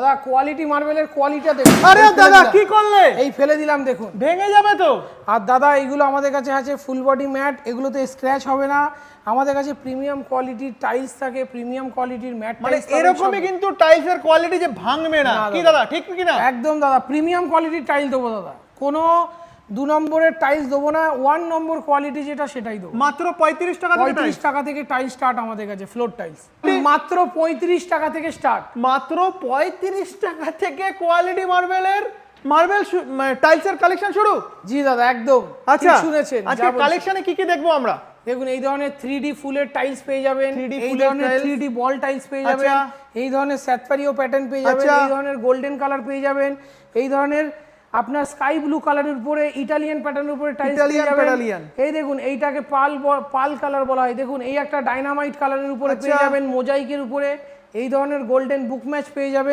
দাদা কোয়ালিটি মার্বেলের কোয়ালিটিটা দেখুন। আরে দাদা কি করলে? এই ফেলে দিলাম দেখুন, ভেঙে যাবে তো। আর দাদা এইগুলো আমাদের কাছে আছে ফুল বডি ম্যাট, এগুলোতে স্ক্র্যাচ হবে না। আমাদের কাছে প্রিমিয়াম কোয়ালিটির টাইলস থাকে, প্রিমিয়াম কোয়ালিটির ম্যাট মানে টাইলস এরকমই কিন্তু টাইলসের কোয়ালিটি যে ভাঙবে না, কি দাদা ঠিক কি না? একদম দাদা প্রিমিয়াম কোয়ালিটির টাইল দেবো দাদা, কোনো 2 নম্বরের টাইলস দেবো না, 1 নম্বর কোয়ালিটি যেটা সেটাই দেবো। মাত্র 35 টাকা থেকে 35 টাকা থেকে টাইলস স্টার্ট আমাদের কাছে, ফ্লোর টাইলস মাত্র 35 টাকা থেকে স্টার্ট। মাত্র 35 টাকা থেকে কোয়ালিটি মার্বেল টাইলসের কালেকশন শুরু। জি দাদা একদম আচ্ছা ঠিক শুনেছেন। আজকে কালেকশনে কি কি দেখবো আমরা? দেখুন এই ধরনের 3D ফুলের টাইলস পেয়ে যাবেন, 3D এই ফুলের ধরনের tiles। 3D বল টাইলস পেয়ে যাবেন, এই ধরনের স্যাথপারিও প্যাটার্ন পেয়ে যাবেন, আচ্ছা। এই ধরনের গোল্ডেন কালার পেয়ে যাবেন, এই ধরনের আপনার স্কাই ব্লু কালারের উপরে ইটালিয়ান প্যাটার্নের উপরে টাইলস পেয়ে যাবেন। এই দেখুন এইটাকে পাল কালার বলা হয়, দেখুন এই একটা ডাইনামাইট কালারের উপরে পেয়ে যাবেন, মোজাইকের উপরে এই ধরনের গোল্ডেন বুক ম্যাচ পেয়ে যাবেন।